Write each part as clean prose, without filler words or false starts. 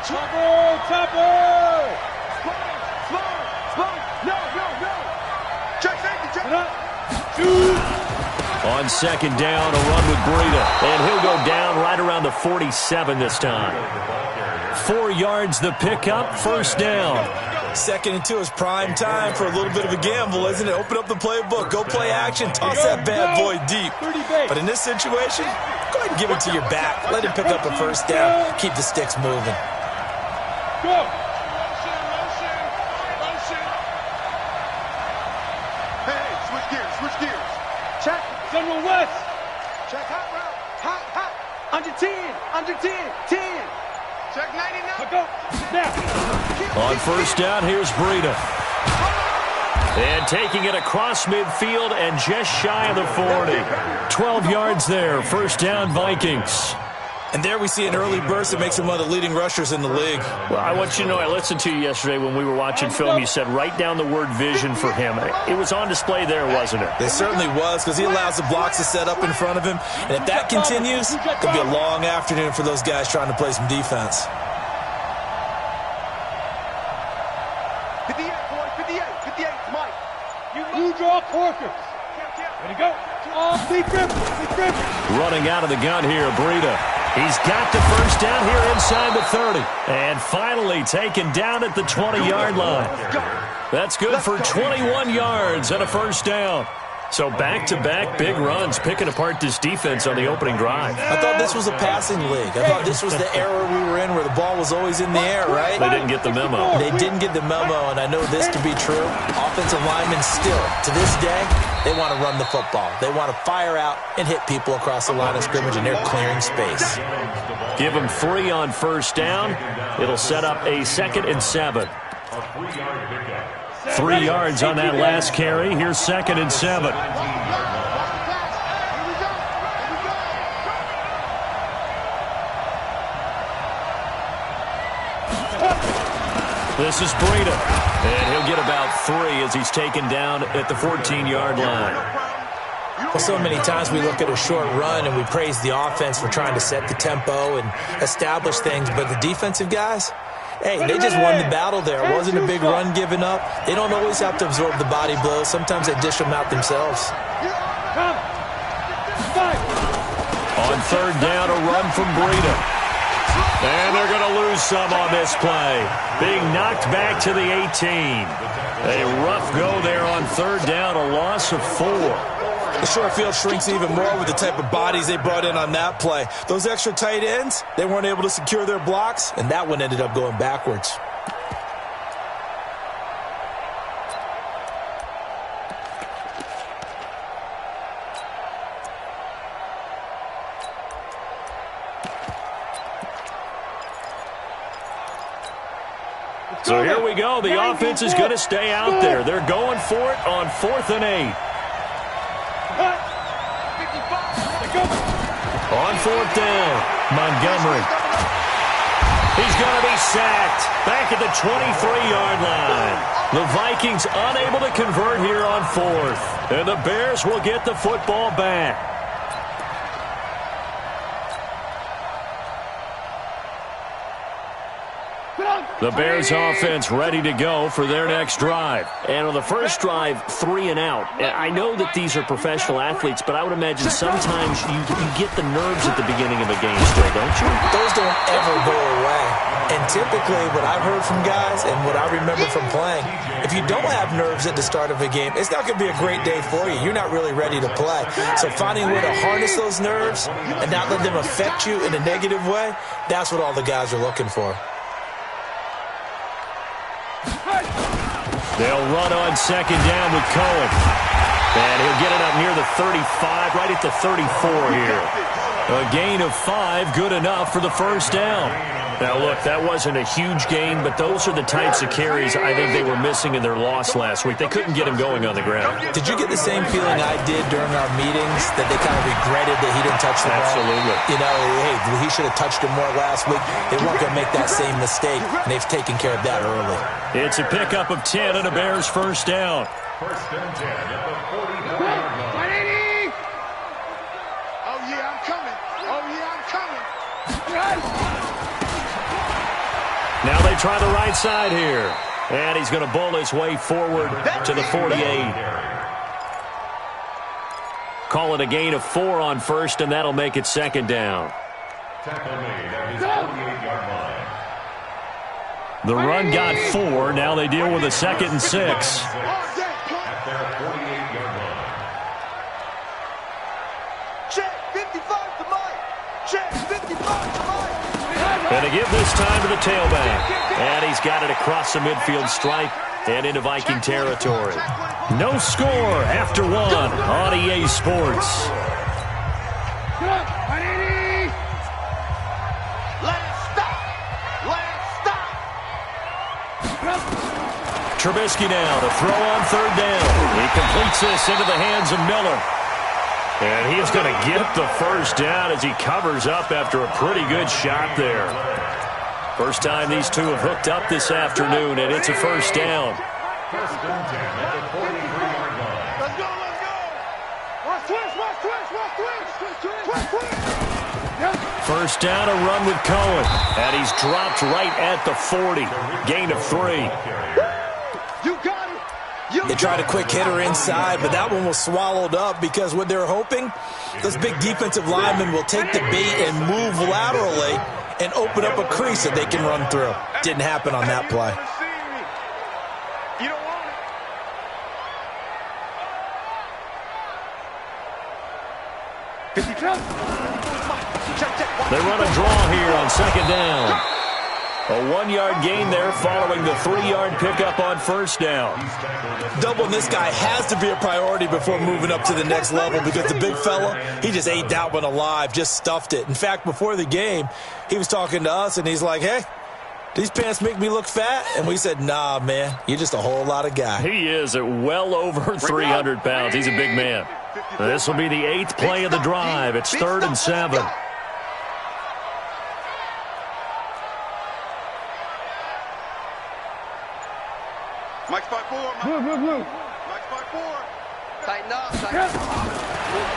On second down, a run with Breida. And he'll go down right around the 47 this time. 4 yards the pickup, first down. 2nd and 2 is prime time for a little bit of a gamble, isn't it? Open up the playbook, go play action, toss that bad boy deep. But in this situation, go ahead and give it to your back. Let him pick up a first down. Keep the sticks moving. Go. Hey, switch gears. Check. General West. Check hot route. Hot. Under 10. 10. Check 99. Go. Now. On first down, here's Breida. And taking it across midfield and just shy of the 40. 12 yards there, first down Vikings. And there we see an early burst that makes him one of the leading rushers in the league. Well, I want you to know, I listened to you yesterday when we were watching film. You said write down the word vision for him. It was on display there, wasn't it? It certainly was, because he allows the blocks to set up in front of him. And if that continues, it could be a long afternoon for those guys trying to play some defense. 58, Mike. You draw corkers. Ready to go. Big grip. Running out of the gun here, Breida. He's got the first down here inside the 30. And finally taken down at the 20-yard line. That's good for 21 yards and a first down. So back-to-back big runs, picking apart this defense on the opening drive. I thought this was a passing league. I thought this was the era we were in where the ball was always in the air, right? They didn't get the memo. They didn't get the memo, and I know this to be true. Offensive linemen still, to this day, they want to run the football. They want to fire out and hit people across the line of scrimmage, and they're clearing space. Give them 3 on first down. It'll set up a 2nd and 7. 3 yards on that last carry. Here's 2nd and 7. This is Breida. And he'll get about 3 as he's taken down at the 14-yard line. Well, so many times we look at a short run and we praise the offense for trying to set the tempo and establish things, but the defensive guys, hey, they just won the battle there. It wasn't a big run given up. They don't always have to absorb the body blows. Sometimes they dish them out themselves. On third down, a run from Breida. And they're going to lose some on this play. Being knocked back to the 18. A rough go there on third down, a loss of 4. The short field shrinks even more with the type of bodies they brought in on that play. Those extra tight ends, they weren't able to secure their blocks, and that one ended up going backwards. So here we go. The offense is going to stay out there. They're going for it on 4th and 8. On 4th down, Montgomery. He's going to be sacked back at the 23-yard line. The Vikings unable to convert here on 4th. And the Bears will get the football back. The Bears offense ready to go for their next drive. And on the first drive, 3 and out. I know that these are professional athletes, but I would imagine sometimes you get the nerves at the beginning of a game still, don't you? Those don't ever go away. And typically what I've heard from guys and what I remember from playing, if you don't have nerves at the start of a game, it's not going to be a great day for you. You're not really ready to play. So finding a way to harness those nerves and not let them affect you in a negative way, that's what all the guys are looking for. They'll run on second down with Cohen. And he'll get it up near the 35, right at the 34 here. A gain of 5, good enough for the first down. Now, look, that wasn't a huge gain, but those are the types of carries I think they were missing in their loss last week. They couldn't get him going on the ground. Did you get the same feeling I did during our meetings, that they kind of regretted that he didn't touch the ball? Absolutely. You know, hey, he should have touched him more last week. They weren't going to make that same mistake, and they've taken care of that early. It's a pickup of 10 and a Bears first down. First and 10 at the 40-yard line. Oh, yeah, I'm coming. Oh, yeah, I'm coming. Now they try the right side here. And he's going to bowl his way forward to the 48. Call it a gain of 4 on first, and that'll make it second down. The run got 4. Now they deal with a 2nd and 6. And to give this time to the tailback. And he's got it across the midfield stripe and into Viking territory. No score after 1 on EA Sports. Trubisky now to throw on 3rd down. He completes this into the hands of Miller. And he's going to get the first down as he covers up after a pretty good shot there. First time these two have hooked up this afternoon, and it's a first down. Let's go. First down, a run with Cohen. And he's dropped right at the 40. Gain of 3. They tried a quick hitter inside, but that one was swallowed up because what they're hoping, this big defensive lineman will take the bait and move laterally and open up a crease that they can run through. Didn't happen on that play. They run a draw here on 2nd down. A 1-yard gain there following the 3-yard pickup on first down. Doubling this guy has to be a priority before moving up to the next level because the big fella, he just ate that one alive, just stuffed it. In fact, before the game, he was talking to us, and he's like, hey, these pants make me look fat? And we said, nah, man, you're just a whole lot of guy. He is at well over 300 pounds. He's a big man. This will be the 8th play of the drive. It's 3rd and 7. Mike's by 4. Blue. Mike's by 4. Tighten up.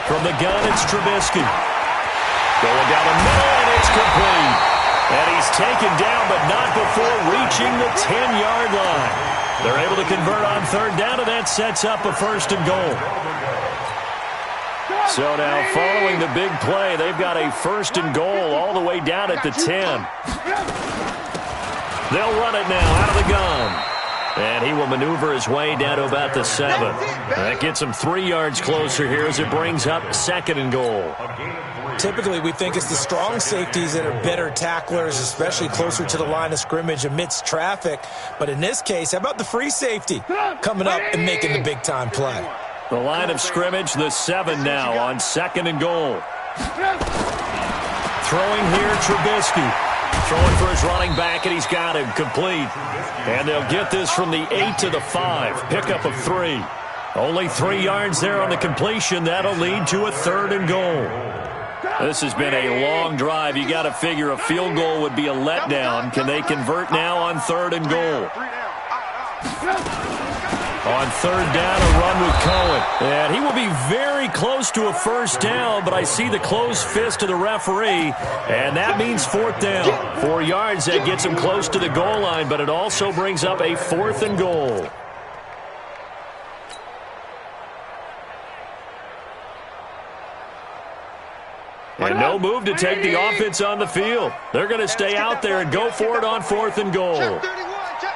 From the gun, it's Trubisky. Going down the middle, and it's complete. And he's taken down, but not before reaching the 10-yard line. They're able to convert on 3rd down, and that sets up a 1st and goal. So now, following the big play, they've got a 1st and goal all the way down at the 10. They'll run it now out of the gun. And he will maneuver his way down to about the 7. That gets him 3 yards closer here as it brings up 2nd and goal. Typically, we think it's the strong safeties that are better tacklers, especially closer to the line of scrimmage amidst traffic. But in this case, how about the free safety coming up and making the big-time play? The line of scrimmage, the 7 now on 2nd and goal. Throwing here, Trubisky. Throwing for his running back, and he's got him complete. And they'll get this from the 8 to the 5. Pickup of 3. Only 3 yards there on the completion. That'll lead to a 3rd and goal. This has been a long drive. You got to figure a field goal would be a letdown. Can they convert now on 3rd and goal? On 3rd down, a run with Cohen. And he will be very close to a 1st down, but I see the closed fist of the referee, and that means 4th down. 4 yards, that gets him close to the goal line, but it also brings up a 4th and goal. And no move to take the offense on the field. They're going to stay out there and go for it on 4th and goal. Check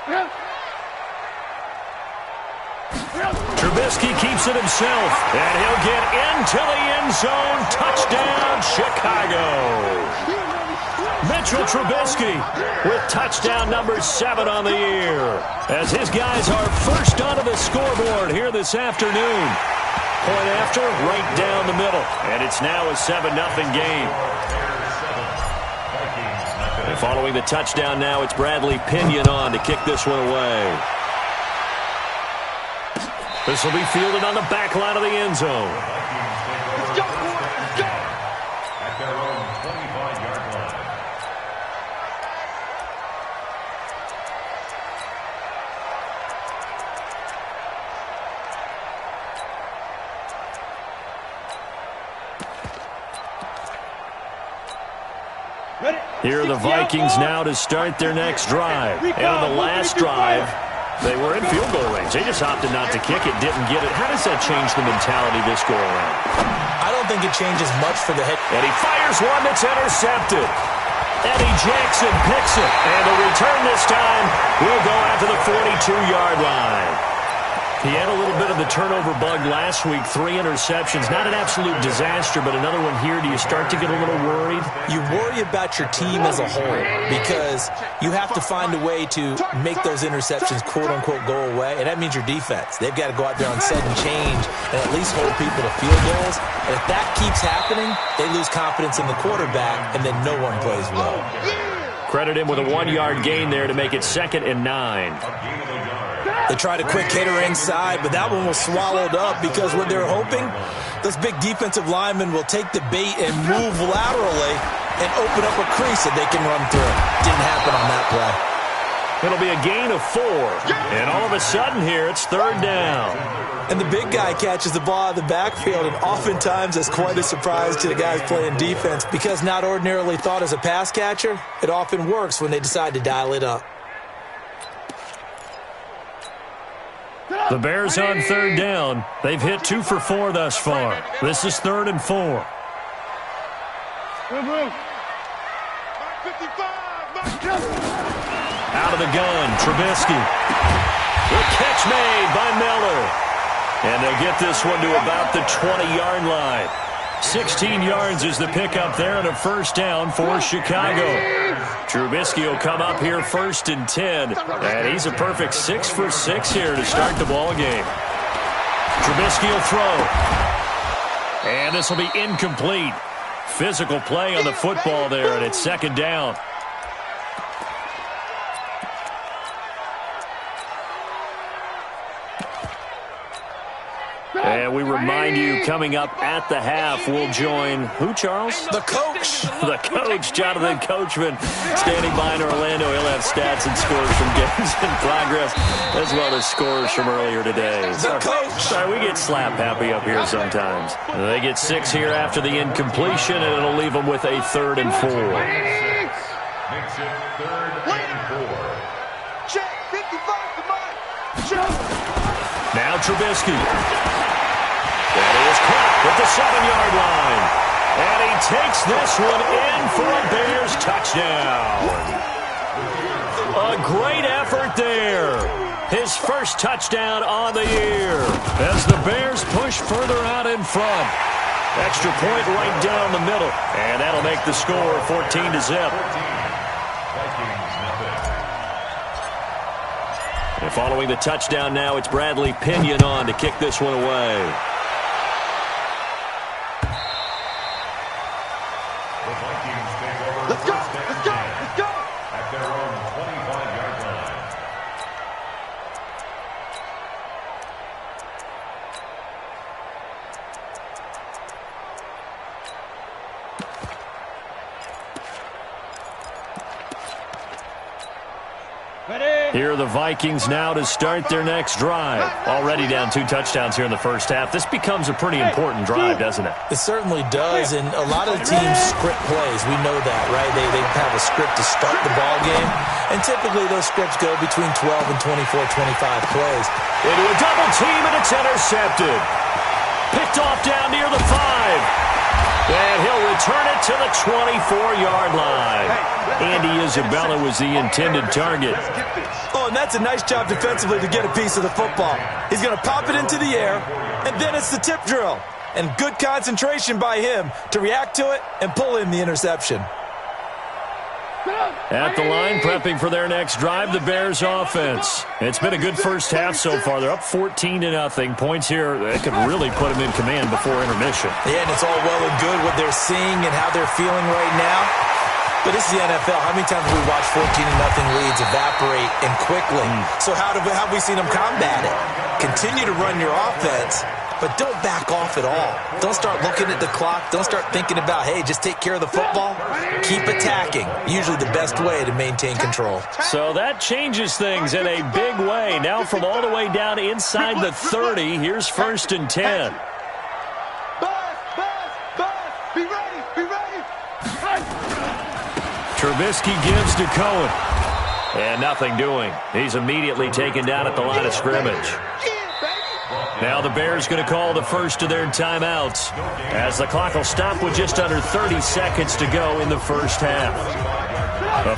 31. Trubisky keeps it himself, and he'll get into the end zone. Touchdown, Chicago. Mitchell Trubisky with touchdown number 7 on the year, as his guys are first onto the scoreboard here this afternoon. Point after, right down the middle, and it's now a 7-0 game. And following the touchdown now, it's Bradley Pinion on to kick this one away. This will be fielded on the back line of the end zone. Let's go, boy. Let's go. At their own 25-yard line. Here are the Vikings now to start their next drive. And on the last drive, they were in field goal range. They just opted not to kick it, didn't get it. How does that change the mentality this go-around? I don't think it changes much for the head. And he fires one that's intercepted. Eddie Jackson picks it. And the return this time will go after the 42-yard line. He had a little bit of the turnover bug last week, 3 interceptions. Not an absolute disaster, but another one here. Do you start to get a little worried? You worry about your team as a whole because you have to find a way to make those interceptions, quote-unquote, go away, and that means your defense. They've got to go out there on sudden change and at least hold people to field goals. And if that keeps happening, they lose confidence in the quarterback, and then no one plays well. Credit him with a 1-yard gain there to make it 2nd and 9. They tried a quick hitter inside, but that one was swallowed up because what they're hoping, those big defensive linemen will take the bait and move laterally and open up a crease that they can run through. Didn't happen on that play. It'll be a gain of 4. And all of a sudden here, it's 3rd down. And the big guy catches the ball out of the backfield, and oftentimes that's quite a surprise to the guys playing defense because not ordinarily thought as a pass catcher, it often works when they decide to dial it up. The Bears on 3rd down. They've hit 2 for 4 thus far. This is 3rd and 4. Out of the gun, Trubisky. Good catch made by Miller. And they'll get this one to about the 20-yard line. 16 yards is the pickup there and a 1st down for Chicago. Trubisky will come up here 1st and 10. And he's a perfect 6 for 6 here to start the ball game. Trubisky will throw. And this will be incomplete. Physical play on the football there, and it's 2nd down. And we remind you, coming up at the half, we'll join who, Charles? The coach. The coach, Jonathan Coachman, standing by in Orlando. He'll have stats and scores from games in progress, as well as scores from earlier today. The coach. Sorry, we get slap happy up here sometimes. They get 6 here after the incompletion, and it'll leave them with a 3rd and 4. Makes it 3rd and 4. Check 55 to mine. Check. Now Trubisky. That is caught at the 7-yard line. And he takes this one in for a Bears touchdown. A great effort there. His first touchdown on the year as the Bears push further out in front. Extra point right down the middle. And that'll make the score 14-0. And following the touchdown now, it's Bradley Pinion on to kick this one away. Let's go, let's go, let's go. At their own 25-yard line. Here are the Vikings now to start their next drive. Already down 2 touchdowns here in the first half. This becomes a pretty important drive, doesn't it? It certainly does, and a lot of the teams script plays. We know that, right? They have a script to start the ball game, and typically those scripts go between 12 and 24, 25 plays. Into a double team, and it's intercepted. Picked off down near the 5. And he'll return it to the 24-yard line. Andy Isabella was the intended target. Oh, and that's a nice job defensively to get a piece of the football. He's going to pop it into the air, and then it's the tip drill. And good concentration by him to react to it and pull in the interception. At the line, prepping for their next drive, the Bears offense. It's been a good first half so far. They're up 14-0. Points here, they could really put them in command before intermission. Yeah, and it's all well and good what they're seeing and how they're feeling right now. But this is the NFL. How many times have we watched 14-0 leads evaporate and quickly? So how have we seen them combat it? Continue to run your offense, but don't back off at all. Don't start looking at the clock. Don't start thinking about, hey, just take care of the football. Keep attacking. Usually the best way to maintain control. So that changes things in a big way. Now from all the way down inside the 30, here's 1st and 10. Buzz, be ready, be ready. Trubisky gives to Cohen. And nothing doing. He's immediately taken down at the line of scrimmage. Now the Bears going to call the first of their timeouts as the clock will stop with just under 30 seconds to go in the first half.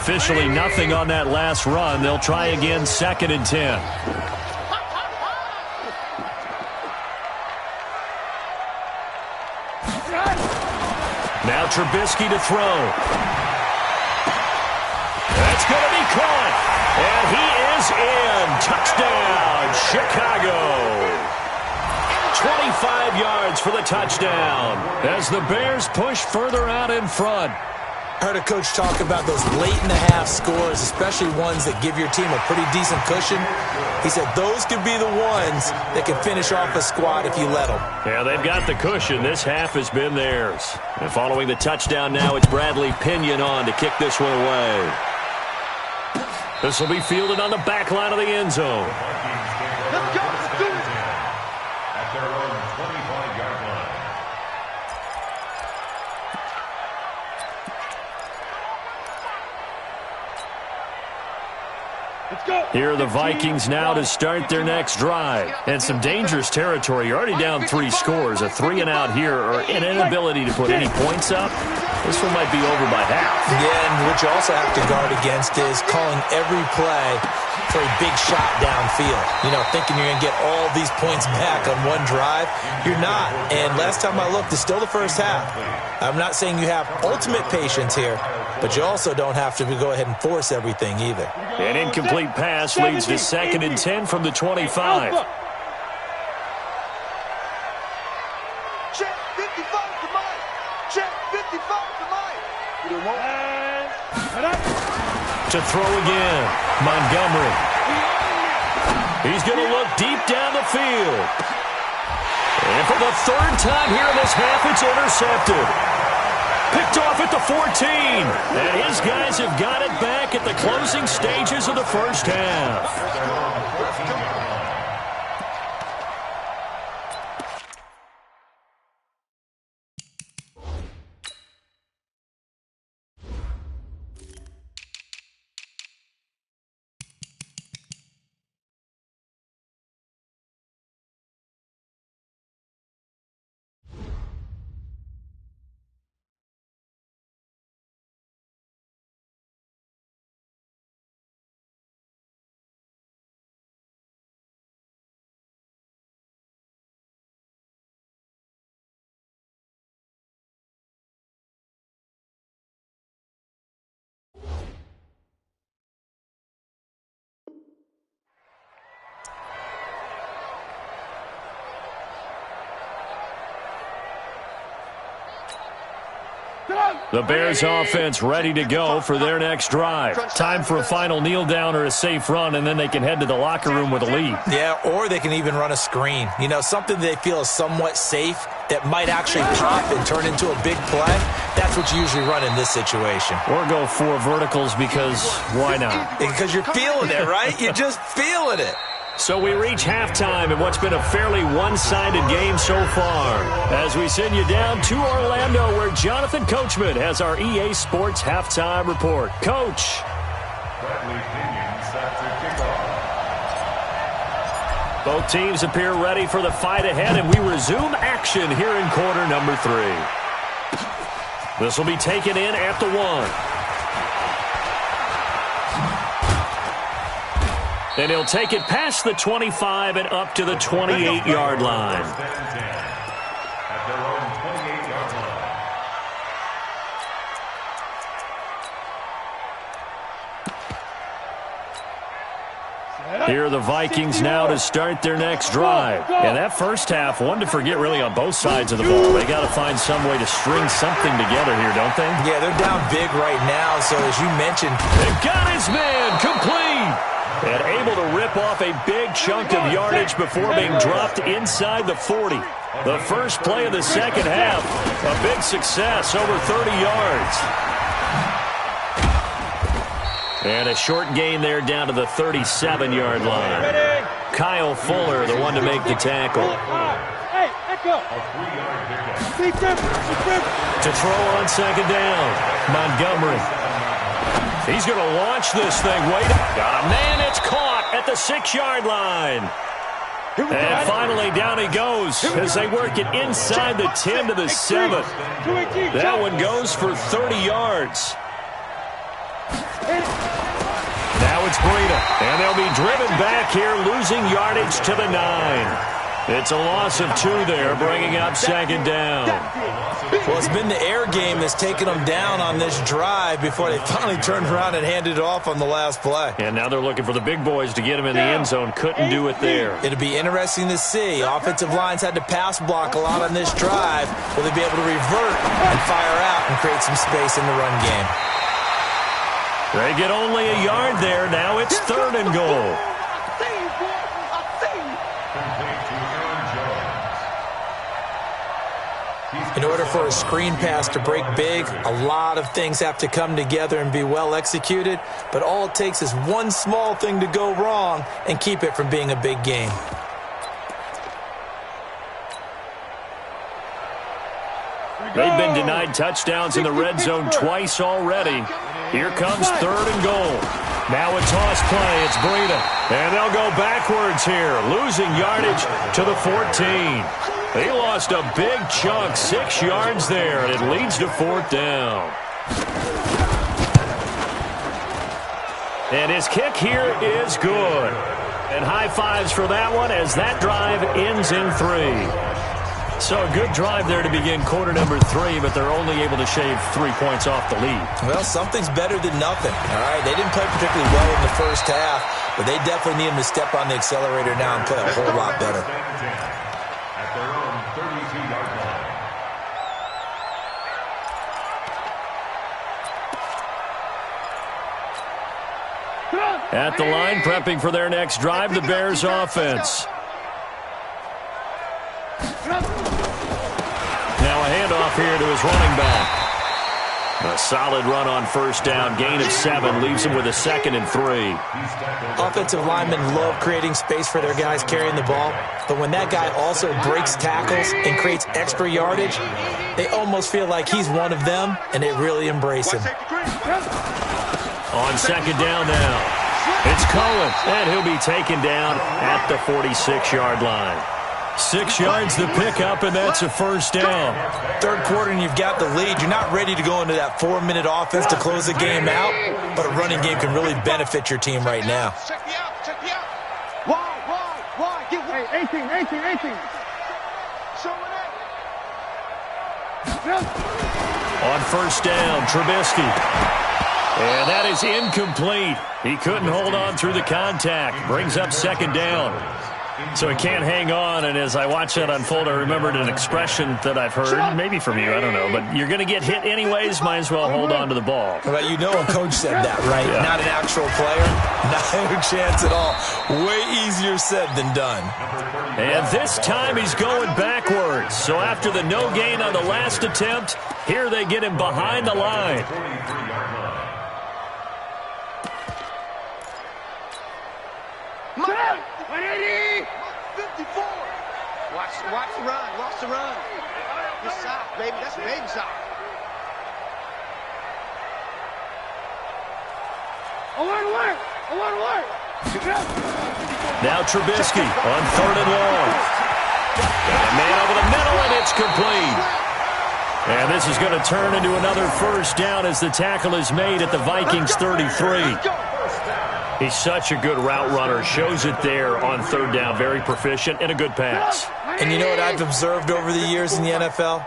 Officially nothing on that last run. They'll try again 2nd and 10. Now Trubisky to throw. That's going to be caught. And he is in. Touchdown, Chicago. 25 yards for the touchdown as the Bears push further out in front. I heard a coach talk about those late-in-the-half scores, especially ones that give your team a pretty decent cushion. He said those could be the ones that can finish off a squad if you let them. Yeah, they've got the cushion. This half has been theirs. And following the touchdown now, it's Bradley Pinion on to kick this one away. This will be fielded on the back line of the end zone. Let's go. Let's do it. At their own 25-yard line. Let's go. Here are the Vikings now to start their next drive. And some dangerous territory. You're already down 3 scores. A 3-and-out here or an inability to put any points up. This one might be over by half. Yeah, and what you also have to guard against is calling every play for a big shot downfield. You know, thinking you're going to get all these points back on one drive. You're not. And last time I looked, it's still the first half. I'm not saying you have ultimate patience here, but you also don't have to go ahead and force everything either. An incomplete pass leads to 2nd and 10 from the 25. Check 55 to mine. Check 55 to mine. To throw again, Montgomery. He's going to look deep down the field. And for the 3rd time here in this half, it's intercepted. Picked off at the 14. And his guys have got it back at the closing stages of the first half. The Bears offense ready to go for their next drive. Time for a final kneel down or a safe run, and then they can head to the locker room with a lead. Yeah, or they can even run a screen. You know, something they feel is somewhat safe that might actually pop and turn into a big play. That's what you usually run in this situation. Or go 4 verticals because why not? Because you're feeling it, right? You're just feeling it. So we reach halftime in what's been a fairly one-sided game so far. As we send you down to Orlando, where Jonathan Coachman has our EA Sports halftime report. Coach. Bradley Pinion set to kick off. Both teams appear ready for the fight ahead, and we resume action here in quarter number 3. This will be taken in at the 1. And he'll take it past the 25 and up to the 28-yard line. At their own 28-yard line. Here are the Vikings now to start their next drive. And that first half, one to forget really on both sides of the ball. They got to find some way to string something together here, don't they? Yeah, they're down big right now, so as you mentioned, They've got his man complete. And able to rip off a big chunk of yardage before being dropped inside the 40. The first play of the second half, a big success, over 30 yards. And a short gain there down to the 37-yard line. Kyle Fuller, the one to make the tackle. Hey, echo. To throw on second down, Montgomery. He's going to launch this thing. Wait. Got a man. It's caught at the 6-yard line. And finally, down he goes as they work it inside the 10 to the 7. That one goes for 30 yards. Now it's Breida, and they'll be driven back here, losing yardage to the 9. It's a loss of 2 there, bringing up 2nd down. Well, it's been the air game that's taken them down on this drive before they finally turned around and handed it off on the last play. And now they're looking for the big boys to get him in the end zone. Couldn't do it there. It'll be interesting to see. Offensive lines had to pass block a lot on this drive. Will they be able to revert and fire out and create some space in the run game? They get only a yard there. Now it's 3rd and goal. In order for a screen pass to break big, a lot of things have to come together and be well executed, but all it takes is one small thing to go wrong and keep it from being a big game. They've been denied touchdowns in the red zone twice already. Here comes 3rd and goal. Now a toss play. It's Breida. And they'll go backwards here, losing yardage to the 14. He lost a big chunk, 6 yards there, and it leads to 4th down. And his kick here is good. And high fives for that one as that drive ends in 3. So a good drive there to begin quarter number 3, but they're only able to shave 3 points off the lead. Well, something's better than nothing. All right, they didn't play particularly well in the first half, but they definitely need them to step on the accelerator now and play a whole lot better. At their own 32-yard line. At the line, prepping for their next drive, the Bears offense. Now a handoff here to his running back. A solid run on 1st down. Gain of 7 leaves him with a 2nd and 3. Offensive linemen love creating space for their guys carrying the ball, but when that guy also breaks tackles and creates extra yardage, they almost feel like he's one of them, and they really embrace him. On 2nd down now. It's Cohen, and he'll be taken down at the 46-yard line. 6 yards to pick up, and that's a 1st down. 3rd quarter, and you've got the lead. You're not ready to go into that 4-minute offense to close the game out, but a running game can really benefit your team right now. Check me out. Why? Get away. 18. Show it. On 1st down, Trubisky. And that is incomplete. He couldn't hold on through the contact. Brings up 2nd down. So he can't hang on, and as I watch that unfold, I remembered an expression that I've heard, maybe from you, I don't know, but you're going to get hit anyways, might as well hold on to the ball. Well, you know a coach said that, right? Yeah. Not an actual player. Not a chance at all. Way easier said than done. And this time he's going backwards. So after the no gain on the last attempt, here they get him behind the line. Watch the run. This side, baby. That's baby side. Alert. Now Trubisky on 3rd and long. Got a man over the middle, and it's complete. And this is going to turn into another 1st down as the tackle is made at the Vikings 33. He's such a good route runner. Shows it there on 3rd down. Very proficient and a good pass. And you know what I've observed over the years in the NFL?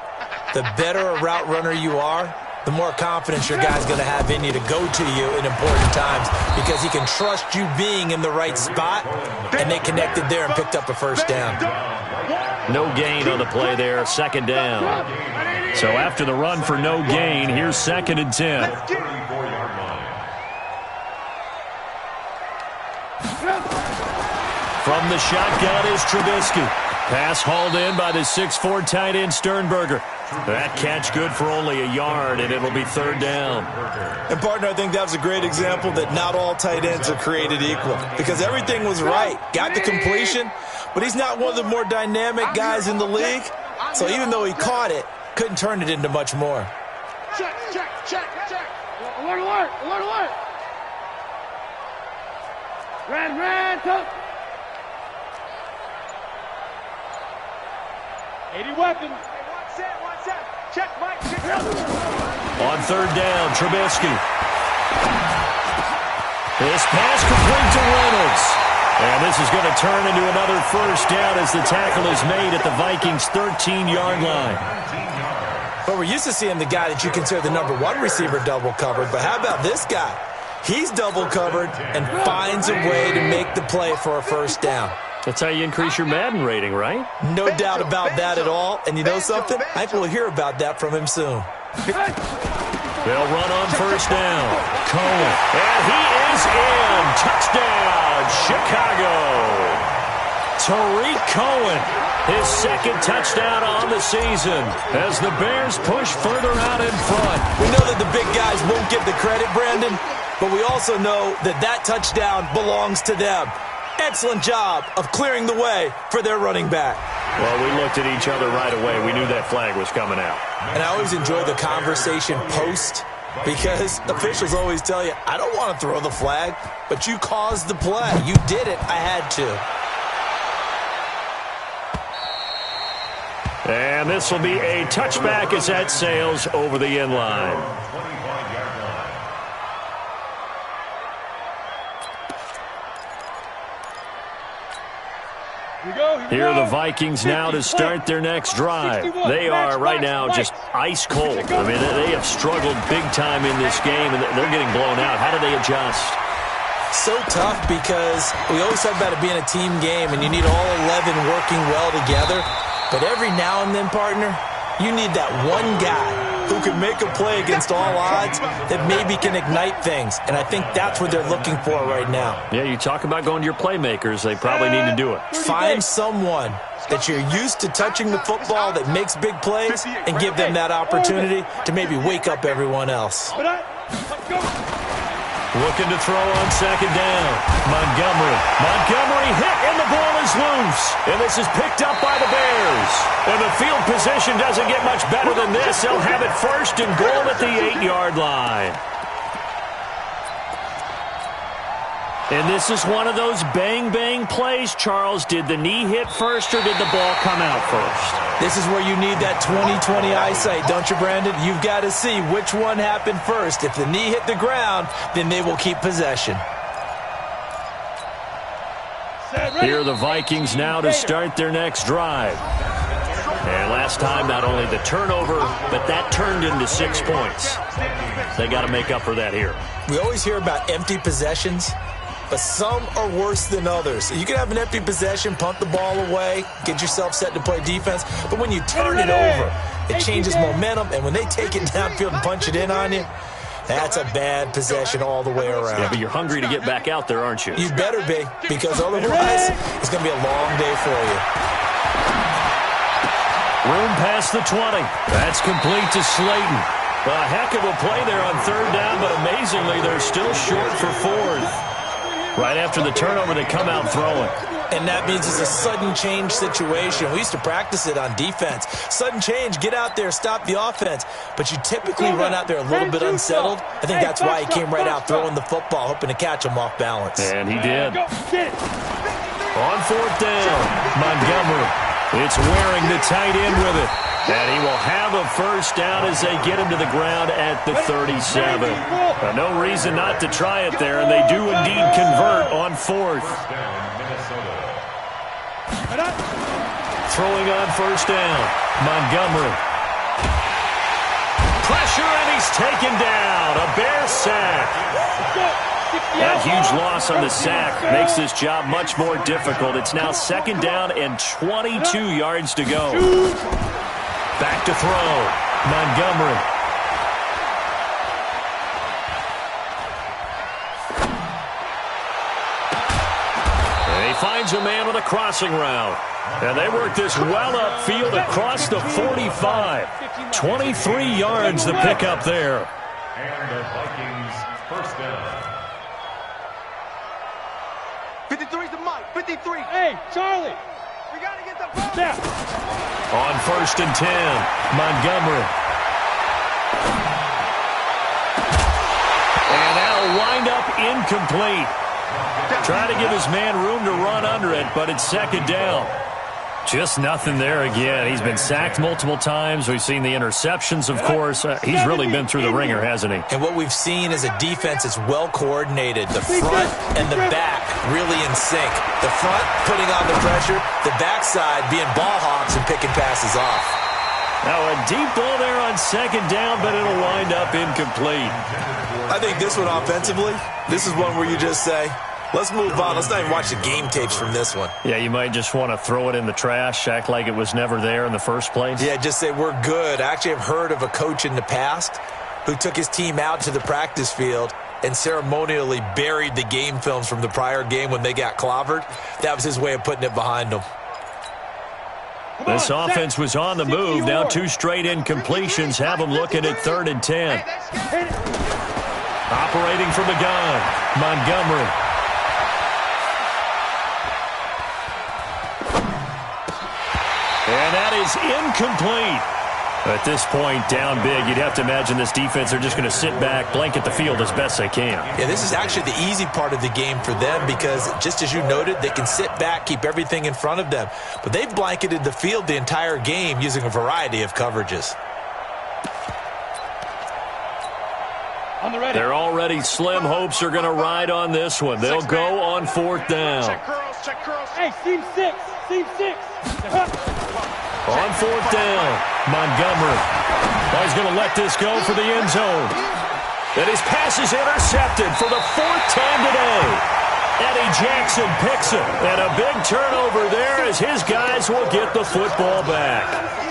The better a route runner you are, the more confidence your guy's going to have in you to go to you in important times because he can trust you being in the right spot, and they connected there and picked up a 1st down. No gain on the play there, 2nd down. So after the run for no gain, here's 2nd and 10. From the shotgun is Trubisky. Pass hauled in by the 6'4" tight end Sternberger. That catch good for only a yard, and it'll be 3rd down. And, partner, I think that was a great example that not all tight ends are created equal because everything was right. Got the completion, but he's not one of the more dynamic guys in the league. So even though he caught it, couldn't turn it into much more. Check. Alert. Red, tough. 80 weapons. Hey, one set. Check, Mike. On third down, Trubisky. This pass complete to Reynolds. And this is going to turn into another first down as the tackle is made at the Vikings' 13-yard line. But we're used to seeing the guy that you consider the number one receiver double covered. But how about this guy? He's double covered and finds a way to make the play for a first down. That's how you increase your Madden rating, right? No doubt about that at all. And you know something? I think we'll hear about that from him soon. They'll run on first down. Cohen. And he is in. Touchdown, Chicago. Tariq Cohen, his second touchdown on the season as the Bears push further out in front. We know that the big guys won't get the credit, Brandon, but we also know that that touchdown belongs to them. Excellent job of clearing the way for their running back. Well, we looked at each other right away. We knew that flag was coming out. And I always enjoy the conversation post because officials always tell you, I don't want to throw the flag, but you caused the play. You did it. I had to. And this will be a touchback as that sails over the end line. Here are the Vikings now to start their next drive. They are right now just ice cold. I mean, they have struggled big time in this game, and they're getting blown out. How do they adjust? So tough because we always talk about it being a team game, and you need all 11 working well together. But every now and then, partner, you need that one guy who can make a play against all odds that maybe can ignite things. And I think that's what they're looking for right now. Yeah, you talk about going to your playmakers. They probably need to do it. Find someone that you're used to touching the football that makes big plays and give them that opportunity to maybe wake up everyone else. Looking to throw on second down. Montgomery hit, and the ball is loose. And this is picked up by the Bears. And the field position doesn't get much better than this. They'll have it first and goal at the 8-yard line. And this is one of those bang-bang plays, Charles. Did the knee hit first or did the ball come out first? This is where you need that 20/20 eyesight, don't you, Brandon? You've got to see which one happened first. If the knee hit the ground, then they will keep possession. Here are the Vikings now to start their next drive. And last time, not only the turnover, but that turned into 6 points. They got to make up for that here. We always hear about empty possessions, but some are worse than others. You can have an empty possession, punt the ball away, get yourself set to play defense, but when you turn it over, it changes momentum, and when they take it downfield and punch it in on you, that's a bad possession all the way around. Yeah, but you're hungry to get back out there, aren't you? You better be, because otherwise it's going to be a long day for you. Room past the 20. That's complete to Slayton. A heck of a play there on third down, but amazingly, they're still short for fourth. Right after the turnover, they come out throwing. And that means it's a sudden change situation. We used to practice it on defense. Sudden change, get out there, stop the offense. But you typically run out there a little bit unsettled. I think that's why he came right out throwing the football, hoping to catch him off balance. And he did. On fourth down, Montgomery. It's wearing the tight end with it. And he will have a first down as they get him to the ground at the 37. No reason not to try it there, and they do indeed convert on fourth. Throwing on first down, Montgomery. Pressure, and he's taken down. A Bear sack. That huge loss on the sack makes this job much more difficult. It's now second down and 22 yards to go. Back to throw. Montgomery. And he finds a man with a crossing route. And they work this well upfield across the 45. 23 yards the pickup there. And the Vikings first down. 53's the mic. 53. Hey, Charlie. We got to get the ball. Yeah. On first and 10, Montgomery. And that'll wind up incomplete. Try to give his man room to run under it, but it's second down. Just nothing there again. He's been sacked multiple times. We've seen the interceptions, of course. He's really been through the ringer, hasn't he? And what we've seen is a defense that's well coordinated. The front and the back really in sync. The front putting on the pressure, the backside being ball hawks and picking passes off. Now a deep ball there on second down, but it'll wind up incomplete. I think this one offensively, this is one where you just say, let's move on. Let's not even watch the game tapes from this one. Yeah, you might just want to throw it in the trash, act like it was never there in the first place. Yeah, just say we're good. I actually have heard of a coach in the past who took his team out to the practice field and ceremonially buried the game films from the prior game when they got clobbered. That was his way of putting it behind them. This offense was on the move. Now 2 straight incompletions have them looking at 3rd and 10. Operating from the gun, Montgomery. And that is incomplete. At this point, down big, you'd have to imagine this defense are just going to sit back, blanket the field as best they can. Yeah, this is actually the easy part of the game for them because, just as you noted, they can sit back, keep everything in front of them. But they've blanketed the field the entire game using a variety of coverages. Their already slim hopes are going to ride on this one. They'll go on 4th down. Check curls. Hey, seam 6. On 4th down, Montgomery. He's going to let this go for the end zone. And his pass is intercepted for the 4th time today. Eddie Jackson picks it. And a big turnover there as his guys will get the football back.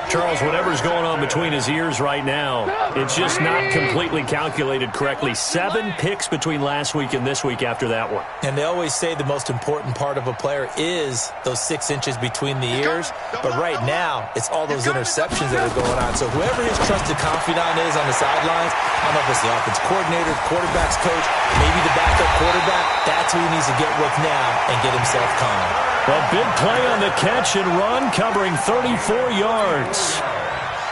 Charles, whatever's going on between his ears right now, it's just not completely calculated correctly. 7 picks between last week and this week after that one. And they always say the most important part of a player is those 6 inches between the ears. But right now, it's all those interceptions that are going on. So whoever his trusted confidant is on the sidelines, I don't know if it's the offense coordinator, quarterback's coach, maybe the backup quarterback, that's who he needs to get with now and get himself calm. A big play on the catch and run, covering 34 yards.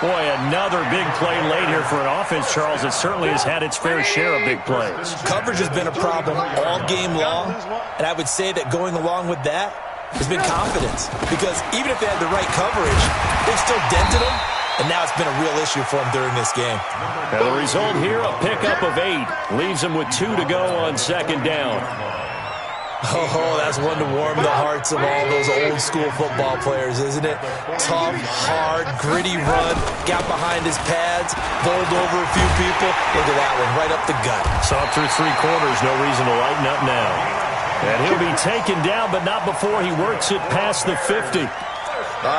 Boy, another big play late here for an offense, Charles. It certainly has had its fair share of big plays. Coverage has been a problem all game long, and I would say that going along with that has been confidence. Because even if they had the right coverage, they've still dented them, and now it's been a real issue for them during this game. Now the result here, a pickup of 8. Leaves them with 2 to go on second down. Oh, that's one to warm the hearts of all those old-school football players, isn't it? Tough, hard, gritty run, got behind his pads, bowled over a few people. Look at that one, right up the gut. Saw it through 3 quarters, no reason to lighten up now. And he'll be taken down, but not before he works it past the 50.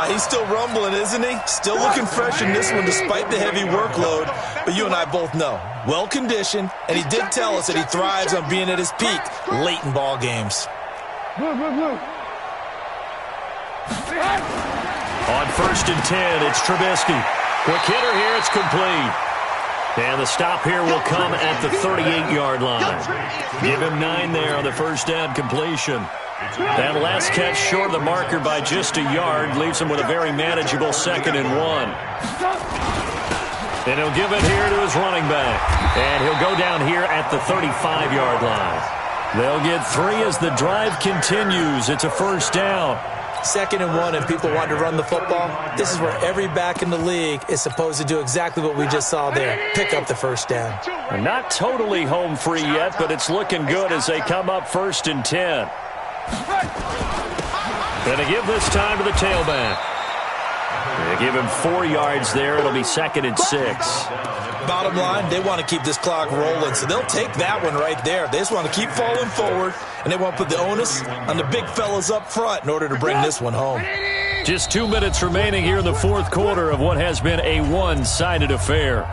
He's still rumbling, isn't he? Still looking fresh in this one despite the heavy workload. But you and I both know, well-conditioned, and he did tell us that he thrives on being at his peak late in ball games. On 1st and 10, it's Trubisky. Quick hitter here, it's complete. And the stop here will come at the 38-yard line. Give him 9 there on the first down completion. That last catch short of the marker by just a yard leaves him with a very manageable 2nd and 1. And he'll give it here to his running back. And he'll go down here at the 35-yard line. They'll get 3 as the drive continues. It's a first down. 2nd and 1, and people want to run the football. This is where every back in the league is supposed to do exactly what we just saw there. Pick up the first down. And not totally home free yet, but it's looking good as they come up 1st and 10. Going to give this time to the tailback. They give him 4 yards there. It'll be 2nd and 6. Bottom line, they want to keep this clock rolling, so they'll take that one right there. They just want to keep falling forward, and they want to put the onus on the big fellas up front in order to bring this one home. Just 2 minutes remaining here in the 4th quarter of what has been a one-sided affair.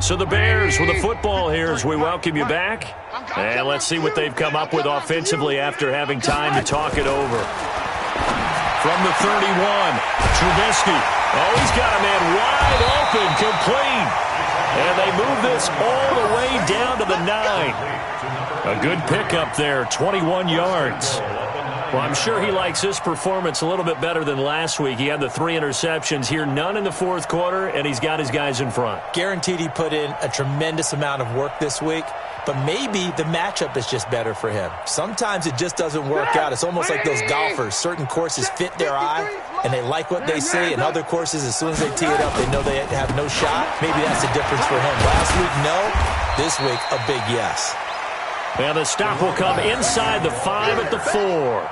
So the Bears with the football here as we welcome you back. And let's see what they've come up with offensively after having time to talk it over. From the 31, Trubisky. Oh, he's got a man wide open, complete. And they move this all the way down to the 9. A good pickup there, 21 yards. Well, I'm sure he likes his performance a little bit better than last week. He had the 3 interceptions here, none in the fourth quarter, and he's got his guys in front. Guaranteed he put in a tremendous amount of work this week, but maybe the matchup is just better for him. Sometimes it just doesn't work out. It's almost like those golfers. Certain courses fit their eye, and they like what they see, and other courses, as soon as they tee it up, they know they have no shot. Maybe that's the difference for him. Last week, no. This week, a big yes. And the stop will come inside the 5 at the 4.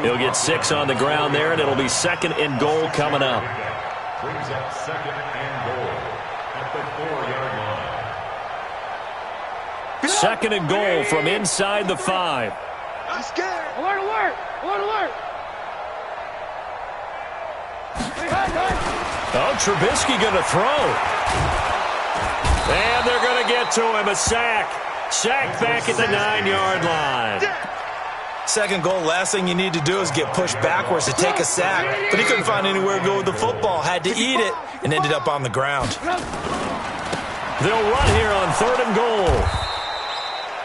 He'll get 6 on the ground there, and it'll be 2nd and goal coming up. Brings up 2nd and goal at the 4-yard line. 2nd and goal from inside the 5. I'm scared. Alert, alert. Alert, alert. Oh, Trubisky going to throw. And they're going to get to him. A sack. Sack back at the 9-yard line. 2nd goal, last thing you need to do is get pushed backwards to take a sack. But he couldn't find anywhere to go with the football. Had to eat it and ended up on the ground. They'll run here on 3rd and goal.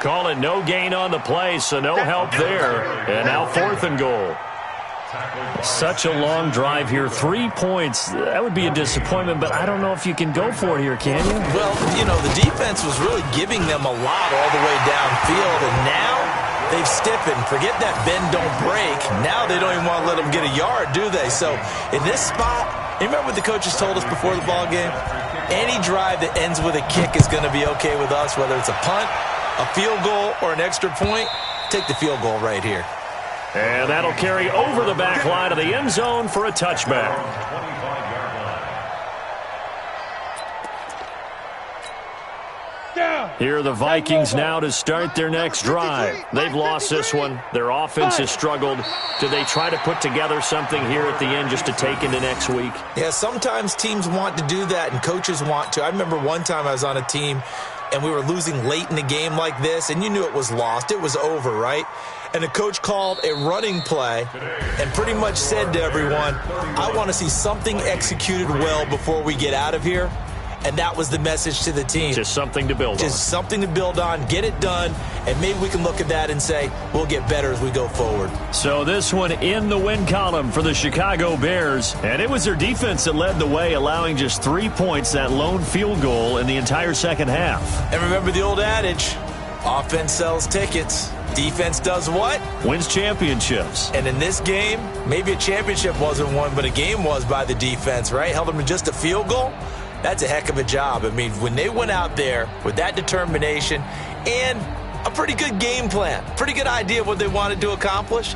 Call it no gain on the play, so no help there. And now 4th and goal. Such a long drive here. 3 points. That would be a disappointment, but I don't know if you can go for it here, can you? Well, you know, the defense was really giving them a lot all the way downfield, and now they've stiffened. Forget that bend, don't break. Now they don't even want to let them get a yard, do they? So in this spot, you remember what the coaches told us before the ball game? Any drive that ends with a kick is going to be okay with us, whether it's a punt, a field goal, or an extra point. Take the field goal right here. And that'll carry over the back line of the end zone for a touchback. Here are the Vikings now to start their next drive. They've lost this one. Their offense has struggled. Do they try to put together something here at the end just to take into next week? Yeah, sometimes teams want to do that and coaches want to. I remember one time I was on a team and we were losing late in the game like this, and you knew it was lost. It was over, right? And the coach called a running play and pretty much said to everyone, I want to see something executed well before we get out of here. And that was the message to the team. Just something to build on. Just something to build on, get it done, and maybe we can look at that and say, we'll get better as we go forward. So this one in the win column for the Chicago Bears. And it was their defense that led the way, allowing just 3 points, that lone field goal in the entire second half. And remember the old adage, offense sells tickets. Defense does what? Wins championships. And in this game, maybe a championship wasn't won, but a game was by the defense, right? Held them to just a field goal. That's a heck of a job. I mean, when they went out there with that determination and a pretty good game plan, pretty good idea of what they wanted to accomplish,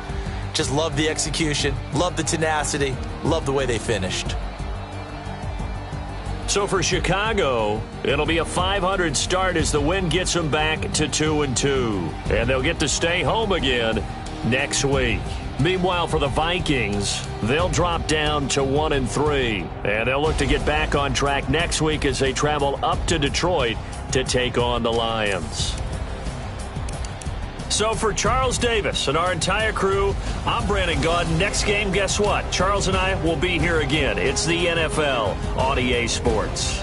just love the execution, love the tenacity, love the way they finished. So for Chicago, it'll be a .500 start as the win gets them back to 2-2. And they'll get to stay home again next week. Meanwhile, for the Vikings, they'll drop down to 1-3. And they'll look to get back on track next week as they travel up to Detroit to take on the Lions. So for Charles Davis and our entire crew, I'm Brandon Gaudin. Next game, guess what? Charles and I will be here again. It's the NFL on EA Sports.